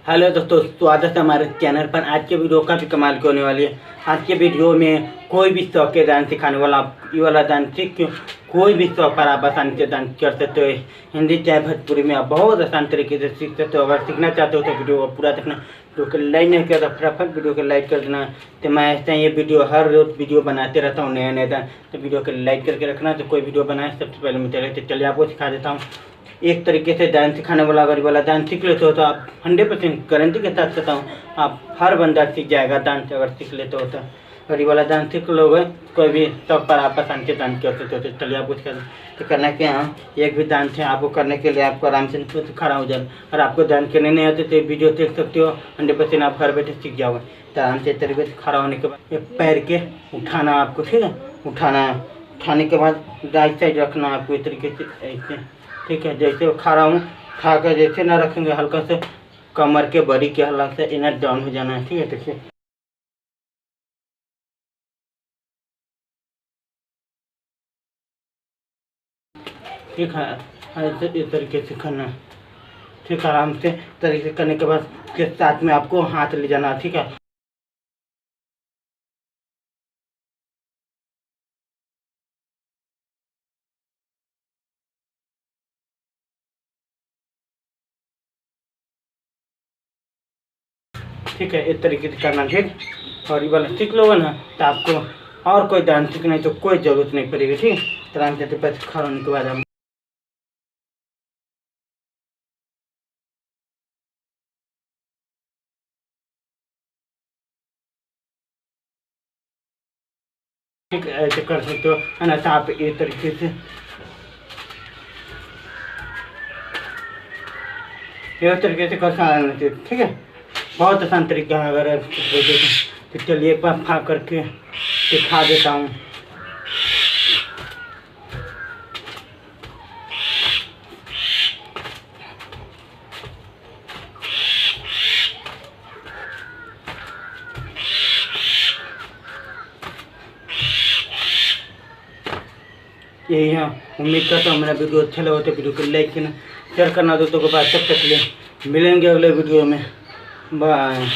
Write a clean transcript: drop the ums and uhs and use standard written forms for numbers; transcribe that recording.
Hello दोस्तों, स्वागत है हमारे चैनल पर। आज के वीडियो काफ़ी कमाल की होने वाली है। आज के वीडियो में कोई भी शौक के डांस सिखाने वाला, आप ये वाला डांस सीख के कोई भी शौक पर आप आसानी से डांस कर सकते हो। हिंदी चाहे भोजपुरी में आप बहुत आसान तरीके से सीख सकते हो। अगर सीखना चाहते हो तो वीडियो को पूरा देखना। वीडियो को लाइक नहीं किया तो फटाफट वीडियो को लाइक कर देना। तो मैं ऐसा ये वीडियो हर रोज वीडियो बनाते रहता हूँ, नया नया डांस। तो वीडियो को लाइक करके रखना। तो कोई वीडियो बनाए सबसे पहले मैं चलिए आपको सिखा देता हूँ। एक तरीके से डांस सिखाने वाला अगर वाला डांस सीख लेते हो तो आप 100% गारंटी के साथ कहता हूँ आप हर बंदा सीख जाएगा डांस अगर सीख लेते हो तो। अगर ये वाला डांस सीख लोगे कोई भी सब पर आप आसान से डांस कर सकते हो। तो चलिए आपको सिखा तो करना क्या है। एक भी डांस है आपको करने के लिए आपको आराम से खड़ा हो जाए। अगर आपको डांस करने नहीं आते तो वीडियो देख सकते हो, 100% आप घर बैठे सीख जाओगे। तो आराम से तरीके से खड़ा होने के बाद एक पैर के उठाना आपको, ठीक है, उठाना है। उठाने के बाद राइट साइड रखना है आपको इस तरीके से, ऐसे, ठीक है। जैसे खड़ा हूँ, खा कर जैसे ना रखेंगे, हल्का से कमर के बड़ी के हल्का से इनर डाउन हो जाना है, ठीक है। देखिए ठीक है, ऐसे इस तरीके से करना है, ठीक है। आराम से तरीके से करने के बाद के साथ में आपको हाथ ले जाना है, ठीक है। ठीक है, इस तरीके से करना, ठीक। और ये वाला सीख लोगे ना तो आपको और कोई डांस सीखने तो कोई ज़रूरत नहीं पड़ेगी, ठीक है। तो आराम से पैसे खड़ा होने के बाद हम ठीक है ऐसे कर सकते हो, है ना। तो आप इस तरीके से कर सकते हो, ठीक है। बहुत आसान तरीका है अगर आप सोचो तो। चलिए एक बार खा करके दिखा देता हूँ। यही है, उम्मीद करता हूँ मेरा वीडियो अच्छा लगा तो वीडियो को लाइक करना, शेयर करना दोस्तों के पास। तब तक के लिए मिलेंगे अगले वीडियो में। बाय।